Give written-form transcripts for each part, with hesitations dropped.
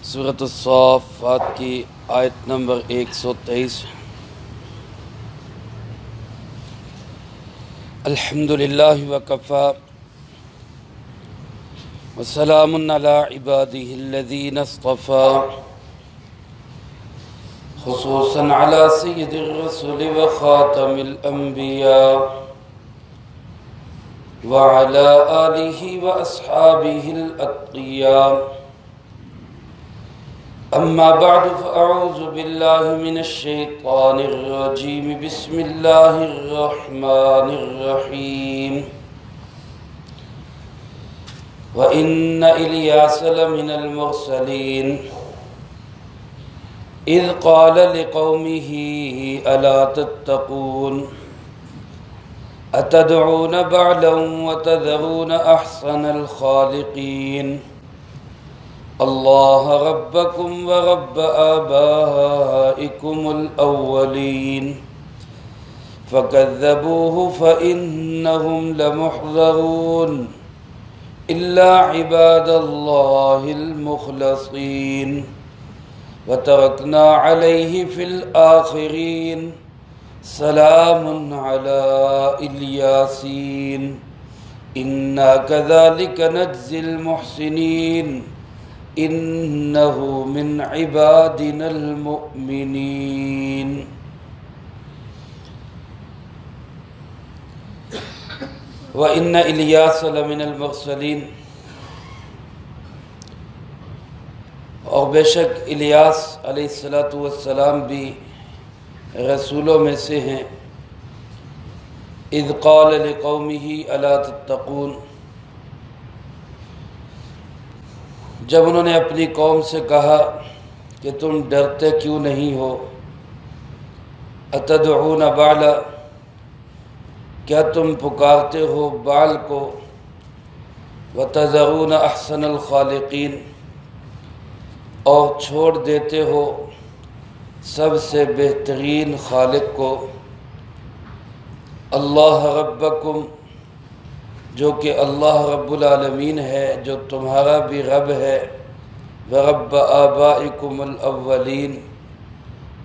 سورۃ الصافات کی آیت نمبر 123۔ الحمدللہ وکفی وسلام علی عبادہ الذین اصطفی، خصوصا علی سید الرسل وخاتم الانبیاء وعلی آلہ واصحابہ الاتقیاء۔ اما بعد فاعوذ باللہ من الشیطان الرجیم، بسم اللہ الرحمن الرحیم۔ وَإِنَّ إِلْيَاسَ لَمِنَ الْمُرْسَلِينَ إِذْ قَالَ لِقَوْمِهِ أَلَا تَتَّقُونَ أَتَدْعُونَ بَعْلًا وَتَذَرُونَ أَحْسَنَ الْخَالِقِينَ اللَّهَ رَبَّكُمْ وَرَبَّ آبَائِكُمُ الْأَوَّلِينَ فَكَذَّبُوهُ فَإِنَّهُمْ لَمُحْضَرُونَ إِلَّا عِبَادَ اللَّهِ الْمُخْلَصِينَ وَتَرَكْنَا عَلَيْهِ فِي الْآخِرِينَ سَلَامٌ عَلَى الْيَاسِينَ إِنَّا كَذَلِكَ نَجْزِي الْمُحْسِنِينَ إِنَّهُ مِنْ عِبَادِنَا الْمُؤْمِنِينَ۔ وَإِنَّ إِلْيَاسَ لَمِنَ الْمُرْسَلِينَ، اور بے شک الیاس علیہ السلام بھی رسولوں میں سے ہیں۔ اذ قال لقومه الا تتقون، جب انہوں نے اپنی قوم سے کہا کہ تم ڈرتے کیوں نہیں ہو۔ اتدعون بعلا، کیا تم پکارتے ہو بعل کو، وتذرون احسن الخالقین، اور چھوڑ دیتے ہو سب سے بہترین خالق کو۔ اللہ ربکم، جو کہ اللہ رب العالمین ہے، جو تمہارا بھی رب ہے، ورب آبائکم الاولین،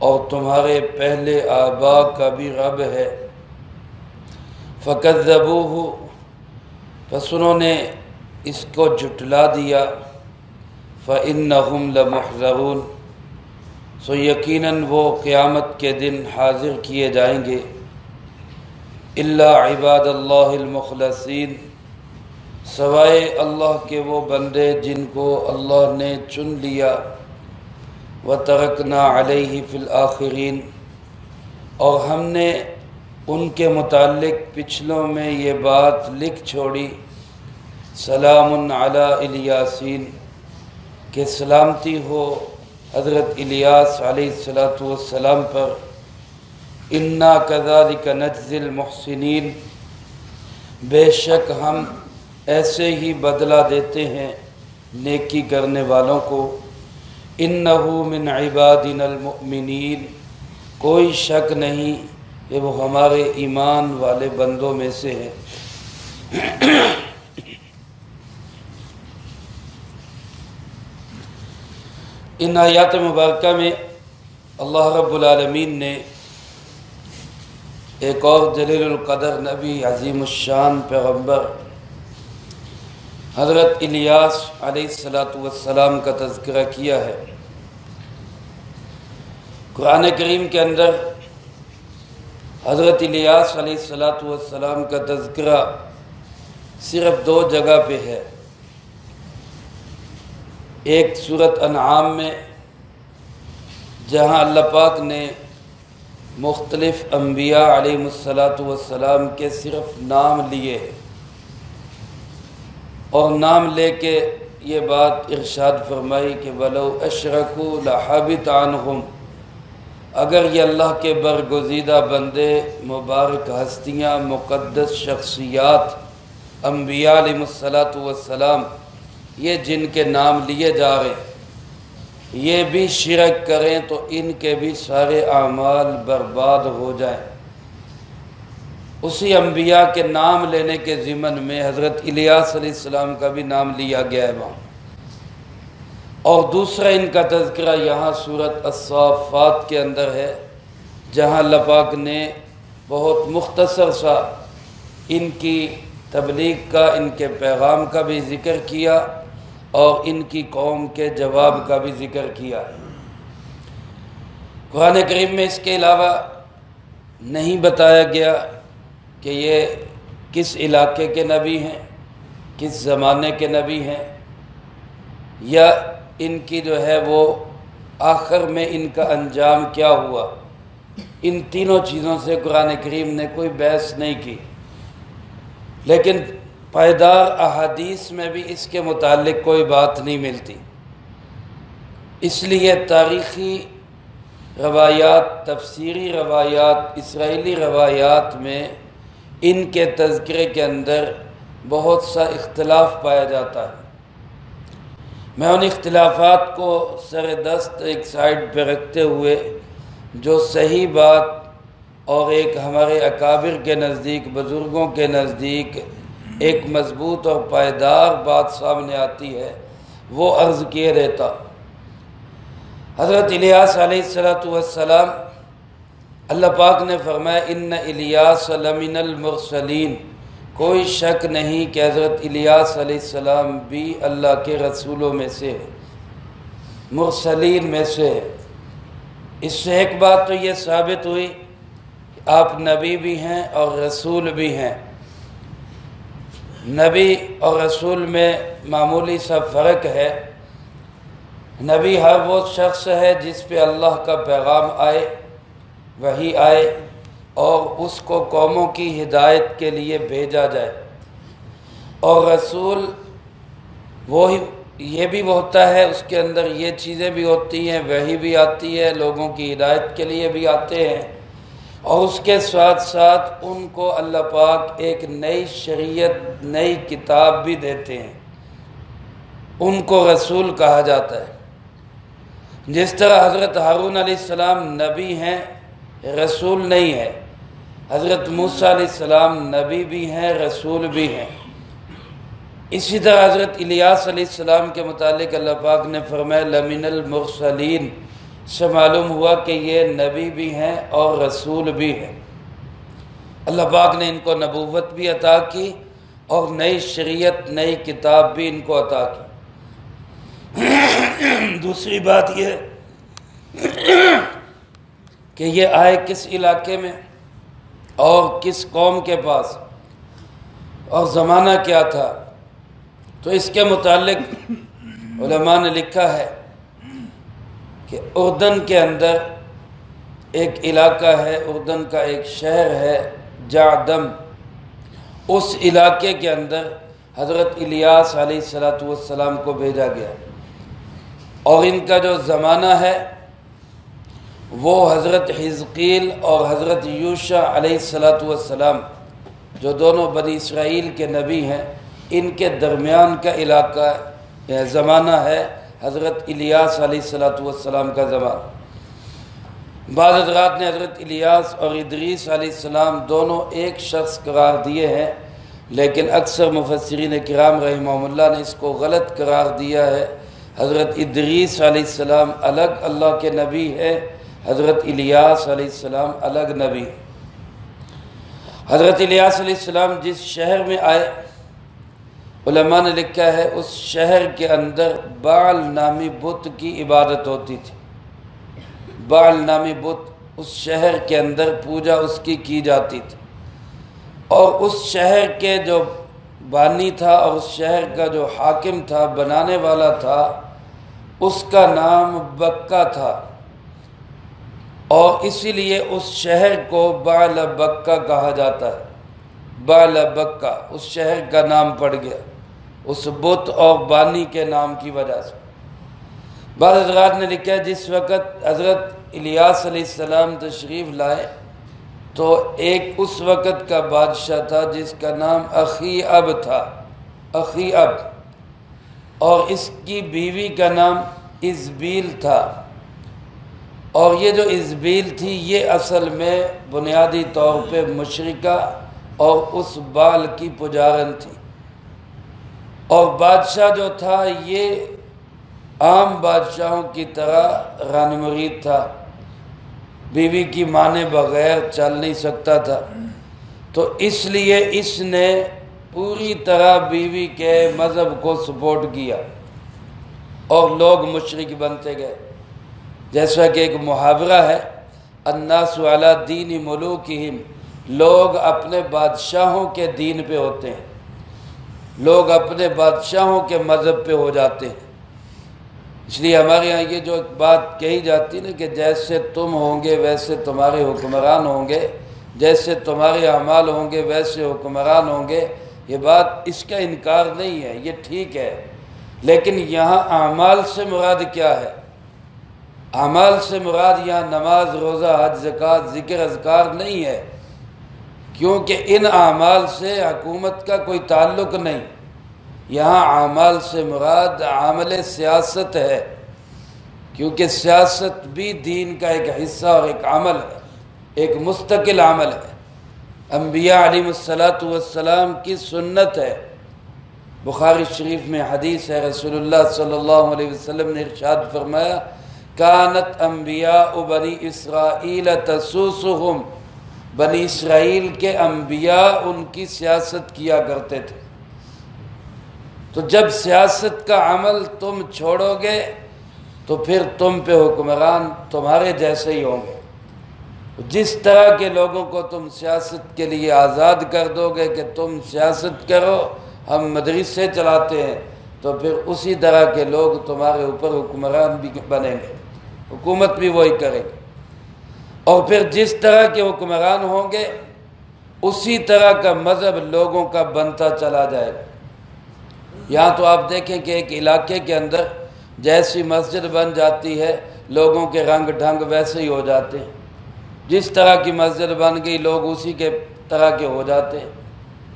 اور تمہارے پہلے آباء کا بھی رب ہے۔ فکذبوہ، پس انہوں نے اس کو جھٹلا دیا۔ فإنہم لمحضرون، سو یقیناً وہ قیامت کے دن حاضر کیے جائیں گے۔ الا عباد اللہ المخلصین، سوائے اللہ کے وہ بندے جن کو اللہ نے چن لیا۔ وترکنا علیہ فی الآخرین، اور ہم نے ان کے متعلق پچھلوں میں یہ بات لکھ چھوڑی۔ سلام علی الیاسین، کہ سلامتی ہو حضرت الیاس علیہ السلام پر۔ انا کذالک نجزی المحسنین، بے شک ہم ایسے ہی بدلہ دیتے ہیں نیکی کرنے والوں کو۔ انہ من عبادنا المؤمنین، کوئی شک نہیں کہ وہ ہمارے ایمان والے بندوں میں سے ہیں۔ ان آیات مبارکہ میں اللہ رب العالمین نے ایک اور جلیل القدر نبی، عظیم الشان پیغمبر حضرت الیاس علیہ السلام کا تذکرہ کیا ہے۔ قرآن کریم کے اندر حضرت الیاس علیہ السلام کا تذکرہ صرف دو جگہ پہ ہے۔ ایک سورۃ انعام میں، جہاں اللہ پاک نے مختلف انبیاء علیہ السلام کے صرف نام لیے، اور نام لے کے یہ بات ارشاد فرمائی کہ وَلَوْ أَشْرَكُوا لَحَبِطَ عَنْهُمْ، اگر یہ اللہ کے برگزیدہ بندے، مبارک ہستیاں، مقدس شخصیات، انبیاء علیہ السلام، یہ جن کے نام لیے جا رہے ہیں، یہ بھی شرک کریں تو ان کے بھی سارے اعمال برباد ہو جائیں۔ اسی انبیاء کے نام لینے کے ضمن میں حضرت الیاس علیہ السلام کا بھی نام لیا گیا ہے وہاں۔ اور دوسرا ان کا تذکرہ یہاں سورۃ الصافات کے اندر ہے، جہاں اللہ پاک نے بہت مختصر سا ان کی تبلیغ کا، ان کے پیغام کا بھی ذکر کیا اور ان کی قوم کے جواب کا بھی ذکر کیا۔ قرآن کریم میں اس کے علاوہ نہیں بتایا گیا کہ یہ کس علاقے کے نبی ہیں، کس زمانے کے نبی ہیں، یا ان کی جو ہے وہ آخر میں ان کا انجام کیا ہوا۔ ان تینوں چیزوں سے قرآن کریم نے کوئی بحث نہیں کی، لیکن پائیدار احادیث میں بھی اس کے متعلق کوئی بات نہیں ملتی۔ اس لیے تاریخی روایات، تفسیری روایات، اسرائیلی روایات میں ان کے تذکرے کے اندر بہت سا اختلاف پایا جاتا ہے۔ میں ان اختلافات کو سر دست ایک سائڈ پہ رکھتے ہوئے جو صحیح بات اور ایک ہمارے اکابر کے نزدیک، بزرگوں کے نزدیک ایک مضبوط اور پائیدار بات سامنے آتی ہے، وہ عرض کیے دیتا۔ حضرت الیاس علیہ السلام، اللہ پاک نے فرمایا ان الیاس لمن المرسلین، کوئی شک نہیں کہ حضرت الیاس علیہ السلام بھی اللہ کے رسولوں میں سے ہے، مرسلین میں سے ہے۔ اس سے ایک بات تو یہ ثابت ہوئی کہ آپ نبی بھی ہیں اور رسول بھی ہیں۔ نبی اور رسول میں معمولی سا فرق ہے۔ نبی ہر وہ شخص ہے جس پہ اللہ کا پیغام آئے، وحی آئے اور اس کو قوموں کی ہدایت کے لیے بھیجا جائے، اور رسول وہی یہ بھی ہوتا ہے، اس کے اندر یہ چیزیں بھی ہوتی ہیں، وحی بھی آتی ہے، لوگوں کی ہدایت کے لیے بھی آتے ہیں، اور اس کے ساتھ ساتھ ان کو اللہ پاک ایک نئی شریعت، نئی کتاب بھی دیتے ہیں۔ ان کو رسول کہا جاتا ہے۔ جس طرح حضرت ہارون علیہ السلام نبی ہیں، رسول نہیں ہے، حضرت موسیٰ علیہ السلام نبی بھی ہیں، رسول بھی ہیں۔ اسی طرح حضرت الیاس علیہ السلام کے متعلق اللہ پاک نے فرمایا لمن المرسلین، سے معلوم ہوا کہ یہ نبی بھی ہیں اور رسول بھی ہیں۔ اللہ پاک نے ان کو نبوت بھی عطا کی اور نئی شریعت، نئی کتاب بھی ان کو عطا کی۔ دوسری بات یہ کہ یہ آئے کس علاقے میں اور کس قوم کے پاس اور زمانہ کیا تھا، تو اس کے متعلق علماء نے لکھا ہے کہ اردن کے اندر ایک علاقہ ہے، اردن کا ایک شہر ہے جعدم، اس علاقے کے اندر حضرت الیاس علیہ السلام کو بھیجا گیا، اور ان کا جو زمانہ ہے وہ حضرت حزقیل اور حضرت یوشع علیہ السلام، جو دونوں بنی اسرائیل کے نبی ہیں، ان کے درمیان کا علاقہ ہے، زمانہ ہے حضرت الیاس علیہ السلام کا زمانہ۔ بعض حضرات نے حضرت الیاس اور ادریس علیہ السلام دونوں ایک شخص قرار دیے ہیں، لیکن اکثر مفسرین کرام رحمہم اللہ نے اس کو غلط قرار دیا ہے۔ حضرت ادریس علیہ السلام الگ اللہ کے نبی ہے، حضرت الیاس علیہ السلام الگ نبی۔ حضرت الیاس علیہ السلام جس شہر میں آئے، علماء نے لکھا ہے اس شہر کے اندر بعل نامی بت کی عبادت ہوتی تھی۔ بعل نامی بت اس شہر کے اندر پوجا اس کی جاتی تھی، اور اس شہر کے جو بانی تھا اور اس شہر کا جو حاکم تھا، بنانے والا تھا، اس کا نام بکہ تھا، اور اسی لیے اس شہر کو بعل بکہ کہا جاتا ہے۔ بعل بکہ اس شہر کا نام پڑ گیا اس بت اور بانی کے نام کی وجہ سے۔ بعض حضرات نے لکھا ہے جس وقت حضرت الیاس علیہ السلام تشریف لائے تو ایک اس وقت کا بادشاہ تھا جس کا نام اخی اب تھا، اخی اب، اور اس کی بیوی کا نام ازبیل تھا، اور یہ جو ازبیل تھی یہ اصل میں بنیادی طور پہ مشرکہ اور اس بال کی پجارن تھی، اور بادشاہ جو تھا یہ عام بادشاہوں کی طرح رن مرید تھا، بیوی کی مانے بغیر چل نہیں سکتا تھا، تو اس لیے اس نے پوری طرح بیوی کے مذہب کو سپورٹ کیا اور لوگ مشرک بنتے گئے۔ جیسا کہ ایک محاورہ ہے، الناس علی دین ملوکہم، لوگ اپنے بادشاہوں کے دین پہ ہوتے ہیں، لوگ اپنے بادشاہوں کے مذہب پہ ہو جاتے ہیں۔ اس لیے ہمارے یہاں یہ جو بات کہی جاتی ہے نا کہ جیسے تم ہوں گے ویسے تمہارے حکمران ہوں گے، جیسے تمہارے اعمال ہوں گے ویسے حکمران ہوں گے، یہ بات اس کا انکار نہیں ہے، یہ ٹھیک ہے، لیکن یہاں اعمال سے مراد کیا ہے؟ اعمال سے مراد یہاں نماز، روزہ، حج، زکوٰۃ، ذکر، اذکار نہیں ہے، کیونکہ ان اعمال سے حکومت کا کوئی تعلق نہیں۔ یہاں اعمال سے مراد عمل سیاست ہے، کیونکہ سیاست بھی دین کا ایک حصہ اور ایک عمل ہے، ایک مستقل عمل ہے، انبیاء علیہ السلام کی سنت ہے۔ بخاری شریف میں حدیث ہے، رسول اللہ صلی اللہ علیہ وسلم نے ارشاد فرمایا، کانت انبیاء بنی اسرائیل تسوسہم، بنی اسرائیل کے انبیاء ان کی سیاست کیا کرتے تھے۔ تو جب سیاست کا عمل تم چھوڑو گے تو پھر تم پہ حکمران تمہارے جیسے ہی ہوں گے۔ جس طرح کے لوگوں کو تم سیاست کے لیے آزاد کر دو گے کہ تم سیاست کرو، ہم مدرسے چلاتے ہیں، تو پھر اسی طرح کے لوگ تمہارے اوپر حکمران بھی بنیں گے، حکومت بھی وہی کریں گے۔ اور پھر جس طرح کے حکمران ہوں گے اسی طرح کا مذہب لوگوں کا بنتا چلا جائے گا۔ یہاں تو آپ دیکھیں کہ ایک علاقے کے اندر جیسی مسجد بن جاتی ہے، لوگوں کے رنگ ڈھنگ ویسے ہی ہو جاتے ہیں، جس طرح کی مسجد بن گئی لوگ اسی کے طرح کے ہو جاتے ہیں،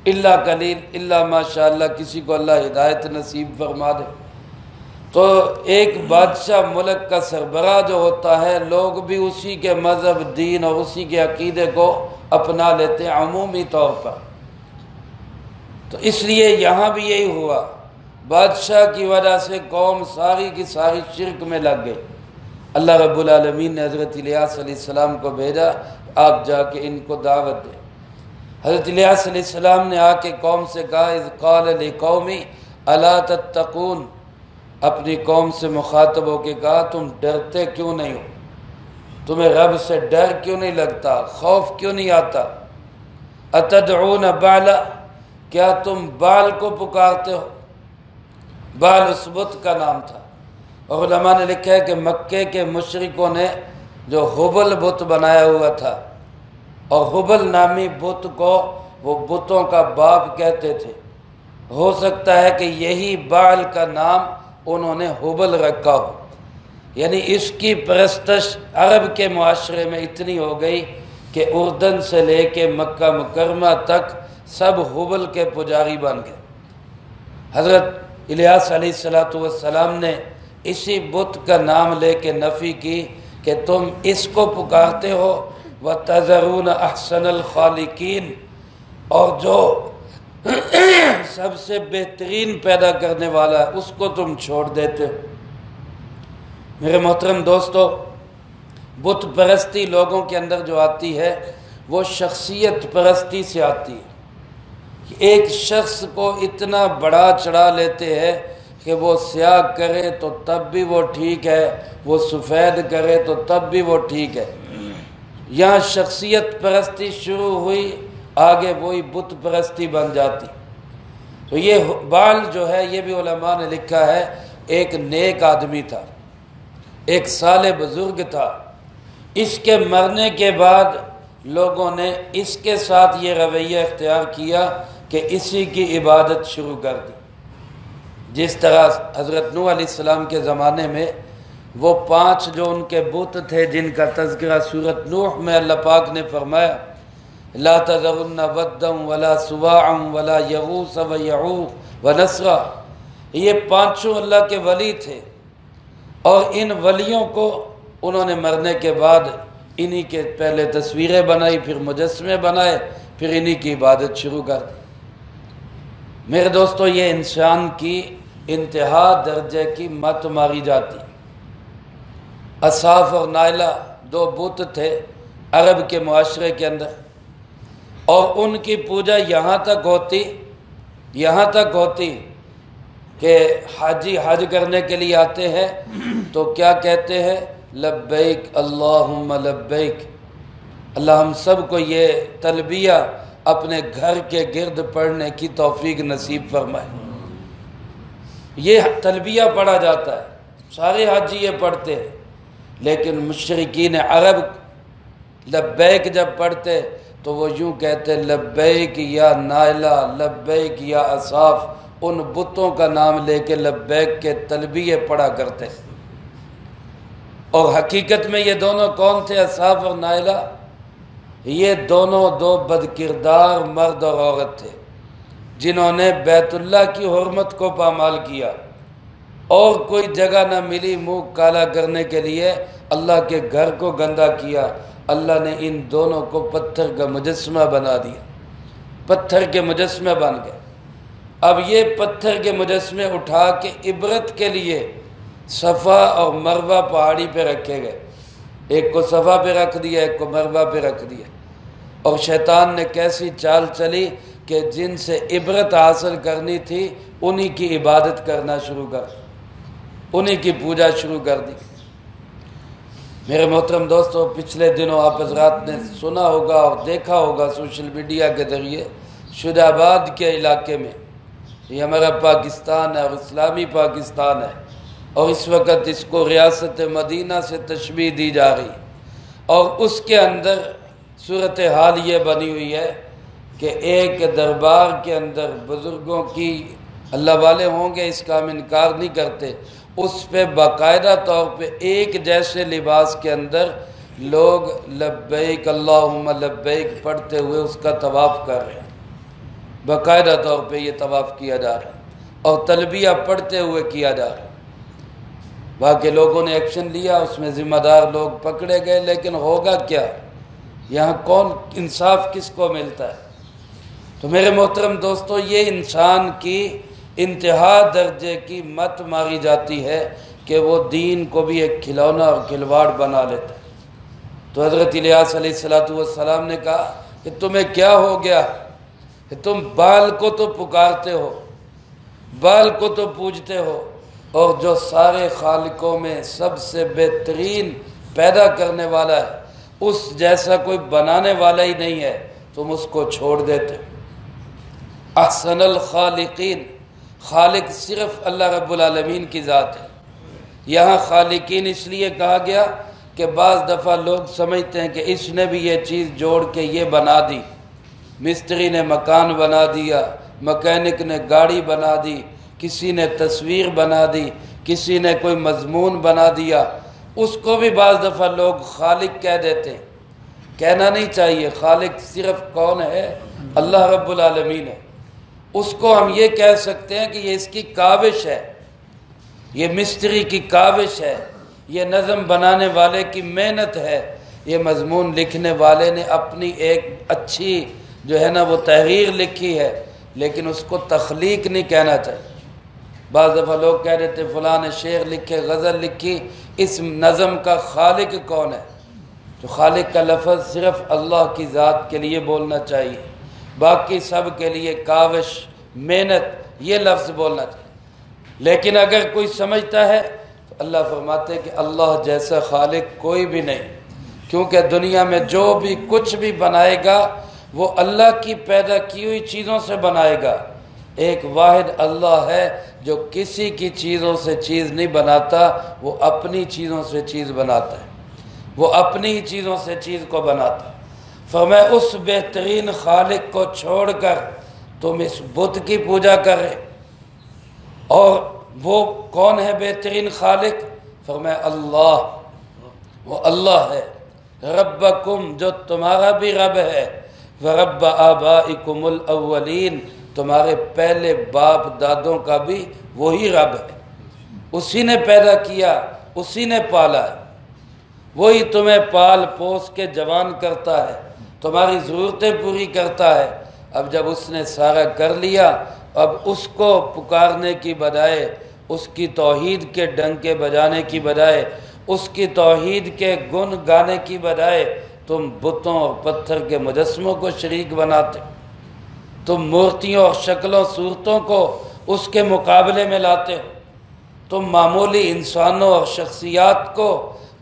اللہ قلیل، اللہ ماشاءاللہ کسی کو اللہ ہدایت نصیب فرما دے۔ تو ایک بادشاہ ملک کا سربراہ جو ہوتا ہے، لوگ بھی اسی کے مذہب، دین اور اسی کے عقیدے کو اپنا لیتے ہیں عمومی طور پر۔ تو اس لیے یہاں بھی یہی ہوا، بادشاہ کی وجہ سے قوم ساری کی ساری شرک میں لگ گئی۔ اللہ رب العالمین نے حضرت الیاس علیہ السلام کو بھیجا، آپ جا کے ان کو دعوت دیں۔ حضرت الیاس علیہ السلام نے آ کے قوم سے کہا، اذ قال لقومی الا تتقون، اپنی قوم سے مخاطب ہو کے کہا تم ڈرتے کیوں نہیں ہو؟ تمہیں رب سے ڈر کیوں نہیں لگتا؟ خوف کیوں نہیں آتا؟ اتدعون بعلا، کیا تم بال کو پکارتے ہو؟ بال اس بت کا نام تھا، اور علماء نے لکھا ہے کہ مکے کے مشرکوں نے جو حبل بت بنایا ہوا تھا، اور حبل نامی بت کو وہ بتوں کا باپ کہتے تھے، ہو سکتا ہے کہ یہی بال کا نام انہوں نے حبل رکھا ہو، یعنی اس کی پرستش عرب کے معاشرے میں اتنی ہو گئی کہ اردن سے لے کے مکہ مکرمہ تک سب حبل کے پجاری بن گئے۔ حضرت الیاس علیہ السلام نے اسی بت کا نام لے کے نفی کی کہ تم اس کو پکارتے ہو، وَتَذَرُونَ أَحْسَنَ الْخَالِقِينَ، اور جو سب سے بہترین پیدا کرنے والا ہے اس کو تم چھوڑ دیتے ہو۔ میرے محترم دوستو، بت پرستی لوگوں کے اندر جو آتی ہے وہ شخصیت پرستی سے آتی ہے۔ ایک شخص کو اتنا بڑا چڑھا لیتے ہیں کہ وہ سیاہ کرے تو تب بھی وہ ٹھیک ہے، وہ سفید کرے تو تب بھی وہ ٹھیک ہے۔ یہاں شخصیت پرستی شروع ہوئی، آگے وہی بت پرستی بن جاتی۔ تو یہ بال جو ہے یہ بھی علماء نے لکھا ہے ایک نیک آدمی تھا، ایک صالح بزرگ تھا۔ اس کے مرنے کے بعد لوگوں نے اس کے ساتھ یہ رویہ اختیار کیا کہ اسی کی عبادت شروع کر دی۔ جس طرح حضرت نوح علیہ السلام کے زمانے میں وہ 5 جو ان کے بت تھے جن کا تذکرہ سورۃ نوح میں اللہ پاک نے فرمایا، لا تذرن ودا ولا سواعا ولا یغوث ویعوق ونسرا، یہ 5 اللہ کے ولی تھے، اور ان ولیوں کو انہوں نے مرنے کے بعد انہی کے پہلے تصویریں بنائی، پھر مجسمے بنائے، پھر انہی کی عبادت شروع کر دی۔ میرے دوستو، یہ انسان کی انتہا درجے کی مت ماری جاتی۔ اصاف اور نائلہ دو بت تھے عرب کے معاشرے کے اندر، اور ان کی پوجا یہاں تک ہوتی کہ حاجی حج کرنے کے لیے آتے ہیں تو کیا کہتے ہیں؟ لبیک اللہم لبیک۔ اللہ ہم سب کو یہ تلبیہ اپنے گھر کے گرد پڑھنے کی توفیق نصیب فرمائے۔ یہ تلبیہ پڑھا جاتا ہے، سارے حاجی یہ پڑھتے ہیں، لیکن مشرکین عرب لبیک جب پڑھتے تو وہ یوں کہتے لبیک یا نائلہ، لبیک یا اصاف، ان بتوں کا نام لے کے لبیک کے تلبیے پڑھا کرتے۔ اور حقیقت میں یہ دونوں کون تھے؟ اصاف اور نائلہ، یہ دونوں دو بدکردار مرد اور عورت تھے جنہوں نے بیت اللہ کی حرمت کو پامال کیا، اور کوئی جگہ نہ ملی منہ کالا کرنے کے لیے اللہ کے گھر کو گندا کیا۔ اللہ نے ان دونوں کو پتھر کا مجسمہ بنا دیا، پتھر کے مجسمے بن گئے۔ اب یہ پتھر کے مجسمے اٹھا کے عبرت کے لیے صفا اور مروہ پہاڑی پہ رکھے گئے، ایک کو صفا پہ رکھ دیا، ایک کو مروہ پہ رکھ دیا، اور شیطان نے کیسی چال چلی کہ جن سے عبرت حاصل کرنی تھی انہی کی عبادت کرنا شروع کر دی، انہی کی پوجا شروع کر دی۔ میرے محترم دوستو، پچھلے دنوں آپ حضرات نے سنا ہوگا اور دیکھا ہوگا سوشل میڈیا کے ذریعے، شجاع آباد کے علاقے میں، یہ ہمارا پاکستان ہے اور اسلامی پاکستان ہے، اور اس وقت اس کو ریاست مدینہ سے تشبیہ دی جا رہی ہے، اور اس کے اندر صورتحال یہ بنی ہوئی ہے کہ ایک دربار کے اندر بزرگوں کی، اللہ والے ہوں گے اس کا ہم انکار نہیں کرتے، اس پہ باقاعدہ طور پہ ایک جیسے لباس کے اندر لوگ لبیک اللہم لبیک پڑھتے ہوئے اس کا طواف کر رہے ہیں، باقاعدہ طور پہ یہ طواف کیا جا رہا ہے اور تلبیہ پڑھتے ہوئے کیا جا رہا ہے۔ باقی لوگوں نے ایکشن لیا، اس میں ذمہ دار لوگ پکڑے گئے، لیکن ہوگا کیا؟ یہاں کون انصاف کس کو ملتا ہے؟ تو میرے محترم دوستو، یہ انسان کی انتہا درجے کی مت ماری جاتی ہے کہ وہ دین کو بھی ایک کھلونا اور کھلواڑ بنا لیتا ہے۔ تو حضرت الیاس علیہ السلام نے کہا کہ تمہیں کیا ہو گیا کہ تم بال کو تو پکارتے ہو، بال کو تو پوجتے ہو، اور جو سارے خالقوں میں سب سے بہترین پیدا کرنے والا ہے اس جیسا کوئی بنانے والا ہی نہیں ہے، تم اس کو چھوڑ دیتے۔ احسن الخالقین، خالق صرف اللہ رب العالمین کی ذات ہے۔ یہاں خالقین اس لیے کہا گیا کہ بعض دفعہ لوگ سمجھتے ہیں کہ اس نے بھی یہ چیز جوڑ کے یہ بنا دی، مستری نے مکان بنا دیا، مکینک نے گاڑی بنا دی، کسی نے تصویر بنا دی، کسی نے کوئی مضمون بنا دیا، اس کو بھی بعض دفعہ لوگ خالق کہہ دیتے ہیں۔ کہنا نہیں چاہیے، خالق صرف کون ہے؟ اللہ رب العالمین ہے۔ اس کو ہم یہ کہہ سکتے ہیں کہ یہ اس کی کاوش ہے، یہ مستری کی کاوش ہے، یہ نظم بنانے والے کی محنت ہے، یہ مضمون لکھنے والے نے اپنی ایک اچھی جو ہے نا وہ تحریر لکھی ہے، لیکن اس کو تخلیق نہیں کہنا چاہیے۔ بعض دفعہ لوگ کہہ دیتے فلاں نے شعر لکھے، غزل لکھی، اس نظم کا خالق کون ہے؟ تو خالق کا لفظ صرف اللہ کی ذات کے لیے بولنا چاہیے، باقی سب کے لیے کاوش، محنت، یہ لفظ بولنا چاہیے۔ لیکن اگر کوئی سمجھتا ہے تو اللہ فرماتے ہیں کہ اللہ جیسا خالق کوئی بھی نہیں، کیونکہ دنیا میں جو بھی کچھ بھی بنائے گا وہ اللہ کی پیدا کی ہوئی چیزوں سے بنائے گا۔ ایک واحد اللہ ہے جو کسی کی چیزوں سے چیز نہیں بناتا، وہ اپنی چیزوں سے چیز بناتا ہے، وہ اپنی ہی چیزوں سے چیز کو بناتا ہے۔ فرمایا اس بہترین خالق کو چھوڑ کر تم اس بت کی پوجا کر رہے، اور وہ کون ہے بہترین خالق؟ فرمایا اللہ، وہ اللہ ہے، ربکم جو تمہارا بھی رب ہے، ورب آبائکم الاولین تمہارے پہلے باپ دادوں کا بھی وہی رب ہے، اسی نے پیدا کیا، اسی نے پالا ہے، وہی تمہیں پال پوس کے جوان کرتا ہے، تمہاری ضرورتیں پوری کرتا ہے۔ اب جب اس نے سارا کر لیا اب اس کو پکارنے کی بجائے، اس کی توحید کے ڈنکے بجانے کی بجائے، اس کی توحید کے گن گانے کی بجائے تم بتوں اور پتھر کے مجسموں کو شریک بناتے، تم مورتیوں اور شکلوں صورتوں کو اس کے مقابلے میں لاتے ہو، تم معمولی انسانوں اور شخصیات کو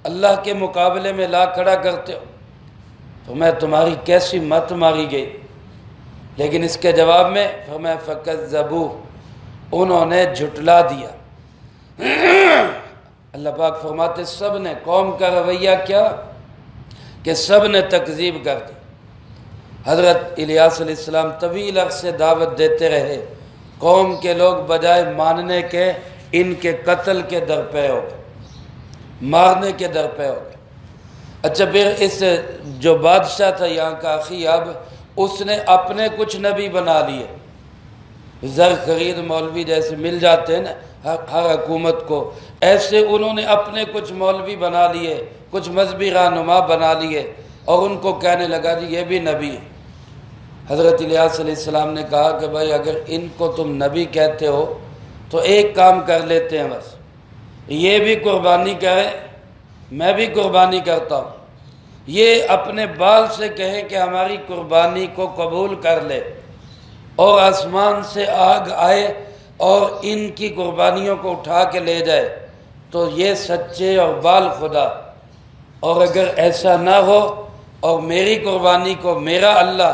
اللہ کے مقابلے میں لا کھڑا کرتے ہو، تو میں تمہاری کیسی مت ماری گئی۔ لیکن اس کے جواب میں فرمایا فَكَذَّبُوهُ، انہوں نے جھٹلا دیا۔ اللہ پاک فرماتے سب نے، قوم کا رویہ کیا کہ سب نے تکذیب کر دی۔ حضرت الیاس علیہ السلام طویل عرصے دعوت دیتے رہے، قوم کے لوگ بجائے ماننے کے ان کے قتل کے درپے ہو گئے، مارنے کے درپے ہو گئے۔ اچھا پھر اس جو بادشاہ تھا یہاں کا اخیاب، اس نے اپنے کچھ نبی بنا لیے، زر خرید مولوی جیسے مل جاتے ہیں نا ہر حکومت کو، ایسے انہوں نے اپنے کچھ مولوی بنا لیے، کچھ مذہبی رہنما بنا لیے، اور ان کو کہنے لگا جی یہ بھی نبی ہے۔ حضرت الیاس علیہ السلام نے کہا کہ بھائی اگر ان کو تم نبی کہتے ہو تو ایک کام کر لیتے ہیں، بس یہ بھی قربانی کریں، میں بھی قربانی کرتا ہوں، یہ اپنے بال سے کہے کہ ہماری قربانی کو قبول کر لے، اور آسمان سے آگ آئے اور ان کی قربانیوں کو اٹھا کے لے جائے تو یہ سچے اور بال خدا، اور اگر ایسا نہ ہو اور میری قربانی کو میرا اللہ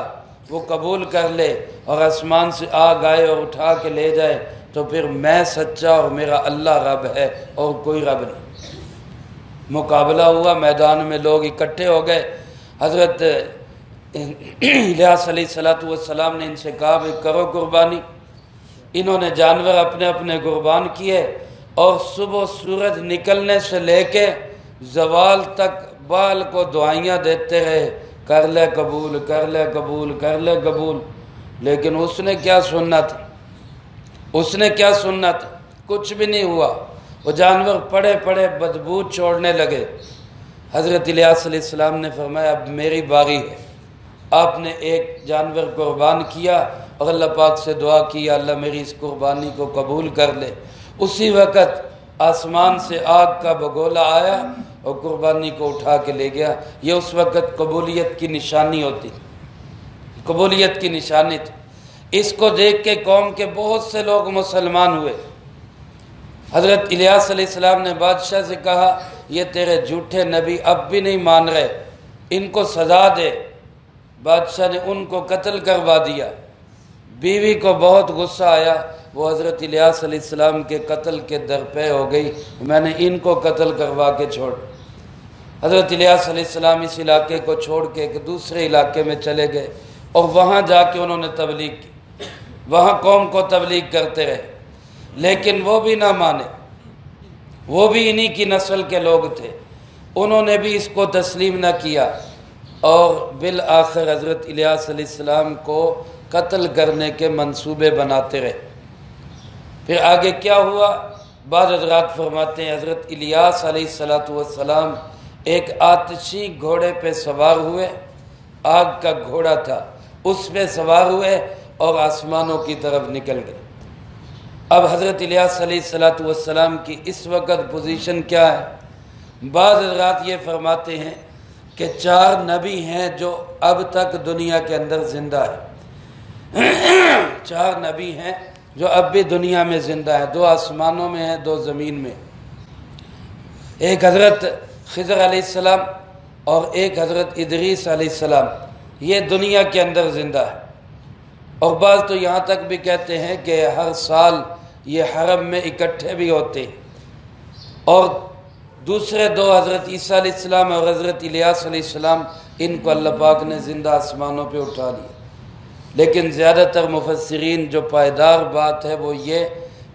وہ قبول کر لے اور آسمان سے آگ آئے اور اٹھا کے لے جائے تو پھر میں سچا اور میرا اللہ رب ہے اور کوئی رب نہیں۔ مقابلہ ہوا، میدان میں لوگ اکٹھے ہو گئے۔ حضرت الیاس علیہ السلام نے ان سے کہا بھئی کرو قربانی۔ انہوں نے جانور اپنے اپنے قربان کیے، اور صبح سورج نکلنے سے لے کے زوال تک بال کو دعائیاں دیتے رہے، کر لے قبول، کر لے قبول، کر لے قبول۔ لیکن اس نے کیا سننا تھا؟ اس نے کیا سننا تھا؟ کچھ بھی نہیں ہوا۔ وہ جانور پڑے پڑے بدبو چھوڑنے لگے۔ حضرت الیاس علیہ السلام نے فرمایا اب میری باری ہے۔ آپ نے ایک جانور قربان کیا اور اللہ پاک سے دعا کی اللہ میری اس قربانی کو قبول کر لے۔ اسی وقت آسمان سے آگ کا بگولا آیا اور قربانی کو اٹھا کے لے گیا۔ یہ اس وقت قبولیت کی نشانی ہوتی، قبولیت کی نشانی تھی۔ اس کو دیکھ کے قوم کے بہت سے لوگ مسلمان ہوئے۔ حضرت الیاس علیہ السلام نے بادشاہ سے کہا یہ تیرے جھوٹے نبی اب بھی نہیں مان رہے، ان کو سزا دے۔ بادشاہ نے ان کو قتل کروا دیا۔ بیوی کو بہت غصہ آیا، وہ حضرت الیاس علیہ السلام کے قتل کے درپے ہو گئی، میں نے ان کو قتل کروا کے چھوڑ۔ حضرت الیاس علیہ السلام اس علاقے کو چھوڑ کے ایک دوسرے علاقے میں چلے گئے، اور وہاں جا کے انہوں نے تبلیغ کی، وہاں قوم کو تبلیغ کرتے رہے، لیکن وہ بھی نہ مانے۔ وہ بھی انہی کی نسل کے لوگ تھے، انہوں نے بھی اس کو تسلیم نہ کیا، اور بالآخر حضرت الیاس علیہ السلام کو قتل کرنے کے منصوبے بناتے رہے۔ پھر آگے کیا ہوا؟ بعض حضرات فرماتے ہیں حضرت الیاس علیہ السلام ایک آتشی گھوڑے پہ سوار ہوئے، آگ کا گھوڑا تھا، اس پہ سوار ہوئے اور آسمانوں کی طرف نکل گئے۔ اب حضرت الیاس علیہ السلام کی اس وقت پوزیشن کیا ہے؟ بعض حضرات یہ فرماتے ہیں کہ 4 نبی ہیں جو اب تک دنیا کے اندر زندہ ہیں۔ 4 نبی ہیں جو اب بھی دنیا میں زندہ ہیں، 2 آسمانوں میں ہیں، 2 زمین میں۔ ایک حضرت خضر علیہ السلام اور ایک حضرت ادریس علیہ السلام، یہ دنیا کے اندر زندہ ہے۔ اور بعض تو یہاں تک بھی کہتے ہیں کہ ہر سال یہ حرم میں اکٹھے بھی ہوتے ہیں۔ اور دوسرے 2 حضرت عیسیٰ علیہ السلام اور حضرت الیاس علیہ السلام، ان کو اللہ پاک نے زندہ آسمانوں پہ اٹھا لیا۔ لیکن زیادہ تر مفسرین جو پائیدار بات ہے وہ یہ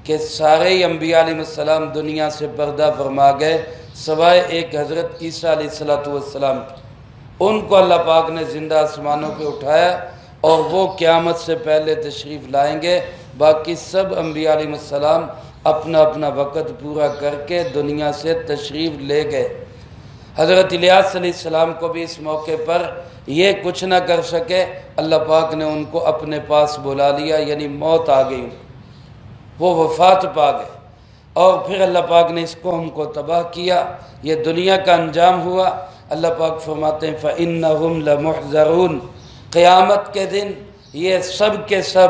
کہ سارے انبیاء علیہ السلام دنیا سے پردہ فرما گئے سوائے ایک حضرت عیسیٰ علیہ السلام کی، ان کو اللہ پاک نے زندہ آسمانوں پہ اٹھایا اور وہ قیامت سے پہلے تشریف لائیں گے۔ باقی سب انبیاء علیہ السلام اپنا اپنا وقت پورا کر کے دنیا سے تشریف لے گئے۔ حضرت الیاس علیہ السلام کو بھی اس موقع پر یہ کچھ نہ کر سکے، اللہ پاک نے ان کو اپنے پاس بلا لیا، یعنی موت آ گئی، وہ وفات پا گئے، اور پھر اللہ پاک نے اس قوم کو تباہ کیا، یہ دنیا کا انجام ہوا۔ اللہ پاک فرماتے ہیں فَإِنَّهُمْ لَمُحْضَرُونَ، قیامت کے دن یہ سب کے سب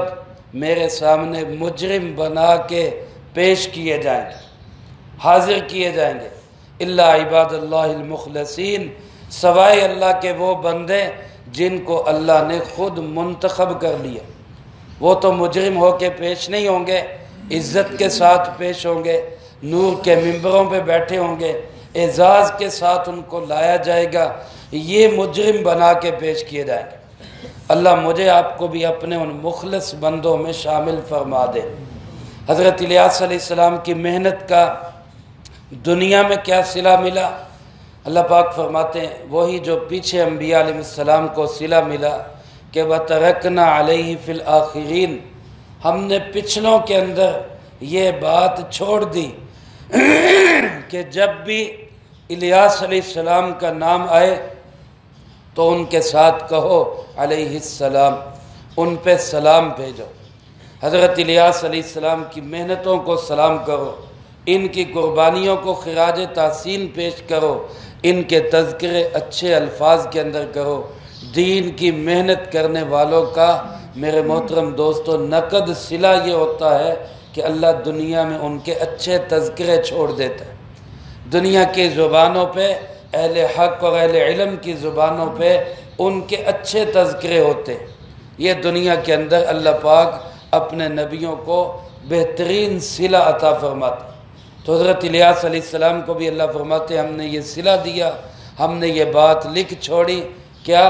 میرے سامنے مجرم بنا کے پیش کیے جائیں گے، حاضر کیے جائیں گے۔ الا عباد اللہ المخلصین، سوائے اللہ کے وہ بندے جن کو اللہ نے خود منتخب کر لیا، وہ تو مجرم ہو کے پیش نہیں ہوں گے، عزت کے ساتھ پیش ہوں گے، نور کے ممبروں پہ بیٹھے ہوں گے، اعزاز کے ساتھ ان کو لایا جائے گا، یہ مجرم بنا کے پیش کیے جائیں گے۔ اللہ مجھے آپ کو بھی اپنے ان مخلص بندوں میں شامل فرما دے۔ حضرت الیاس علیہ السلام کی محنت کا دنیا میں کیا صلہ ملا؟ اللہ پاک فرماتے ہیں وہی جو پیچھے انبیاء علیہ السلام کو صلہ ملا کہ وَتَرَكْنَا عَلَيْهِ فِي الْآخِرِينَ، ہم نے پچھلوں کے اندر یہ بات چھوڑ دی کہ جب بھی الیاس علیہ السلام کا نام آئے تو ان کے ساتھ کہو علیہ السلام، ان پہ سلام بھیجو، حضرت الیاس علیہ السلام کی محنتوں کو سلام کرو، ان کی قربانیوں کو خراج تحسین پیش کرو، ان کے تذکرے اچھے الفاظ کے اندر کرو۔ دین کی محنت کرنے والوں کا میرے محترم دوستو نقد صلہ یہ ہوتا ہے کہ اللہ دنیا میں ان کے اچھے تذکرے چھوڑ دیتا ہے۔ دنیا کی زبانوں پہ، اہل حق اور اہل علم کی زبانوں پہ ان کے اچھے تذکرے ہوتے ہیں۔ یہ دنیا کے اندر اللہ پاک اپنے نبیوں کو بہترین صلہ عطا فرماتے ہیں۔ تو حضرت الیاس علیہ السلام کو بھی اللہ فرماتے ہیں ہم نے یہ صلہ دیا، ہم نے یہ بات لکھ چھوڑی، کیا؟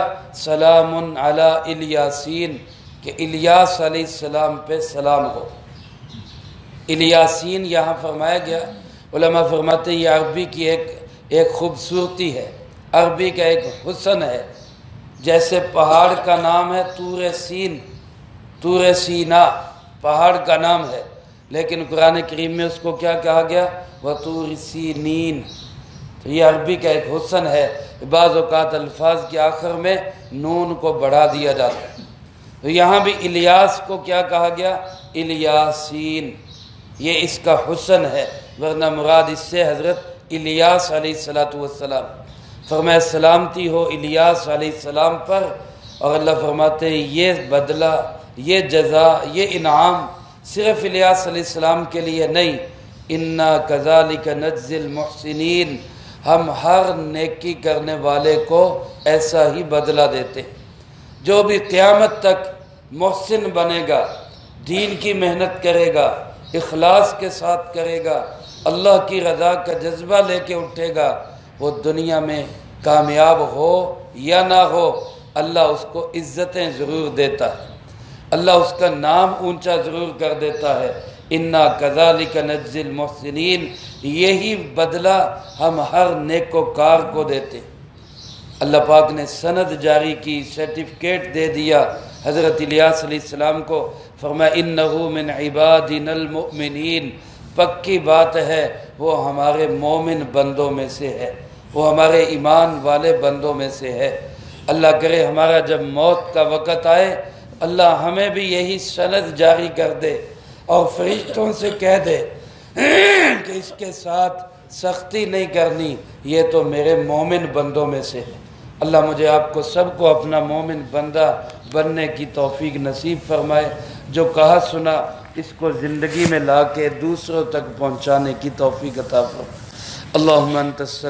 سلام علی الیاسین، کہ الیاس علیہ السلام پہ سلام ہو۔ الیاسین یہاں فرمایا گیا، علماء فرماتے ہیں یہ عربی کی ایک خوبصورتی ہے، عربی کا ایک حسن ہے۔ جیسے پہاڑ کا نام ہے طور سین، طور سینا پہاڑ کا نام ہے، لیکن قرآن کریم میں اس کو کیا کہا گیا؟ وَطُورِ سِینِین۔ تو یہ عربی کا ایک حسن ہے، بعض اوقات الفاظ کے آخر میں نون کو بڑھا دیا جاتا ہے۔ تو یہاں بھی الیاس کو کیا کہا گیا؟ الیاسین، یہ اس کا حسن ہے، ورنہ مراد اس سے حضرت الیاس علیہ السلام۔ فرمایا سلامتی ہو الیاس علیہ السلام پر، اور اللہ فرماتے ہیں یہ بدلہ، یہ جزا، یہ انعام صرف الیاس علیہ السلام کے لیے نہیں، اِنَّا كَذَلِكَ نَجْزِي الْمُحْسِنِينَ، ہم ہر نیکی کرنے والے کو ایسا ہی بدلہ دیتے ہیں۔ جو بھی قیامت تک محسن بنے گا، دین کی محنت کرے گا، اخلاص کے ساتھ کرے گا، اللہ کی رضا کا جذبہ لے کے اٹھے گا، وہ دنیا میں کامیاب ہو یا نہ ہو، اللہ اس کو عزتیں ضرور دیتا ہے، اللہ اس کا نام اونچا ضرور کر دیتا ہے۔ اِنَّا كَذَلِكَ نَجْزِي الْمُحْسِنِينَ، یہی بدلہ ہم ہر نیکوکار کو دیتے ہیں۔ اللہ پاک نے سند جاری کی، سرٹیفکیٹ دے دیا حضرت الیاس علیہ السلام کو، فرمایا اِنَّهُ مِنْ عِبَادِنَا الْمُؤْمِنِينَ، پکی بات ہے وہ ہمارے مومن بندوں میں سے ہے، وہ ہمارے ایمان والے بندوں میں سے ہے۔ اللہ کرے ہمارا جب موت کا وقت آئے، اللہ ہمیں بھی یہی سند جاری کر دے اور فرشتوں سے کہہ دے کہ اس کے ساتھ سختی نہیں کرنی، یہ تو میرے مومن بندوں میں سے ہے۔ اللہ مجھے آپ کو سب کو اپنا مومن بندہ بننے کی توفیق نصیب فرمائے، جو کہا سنا اس کو زندگی میں لا کے دوسروں تک پہنچانے کی توفیق عطا فرمائے۔ اللہم انت السلام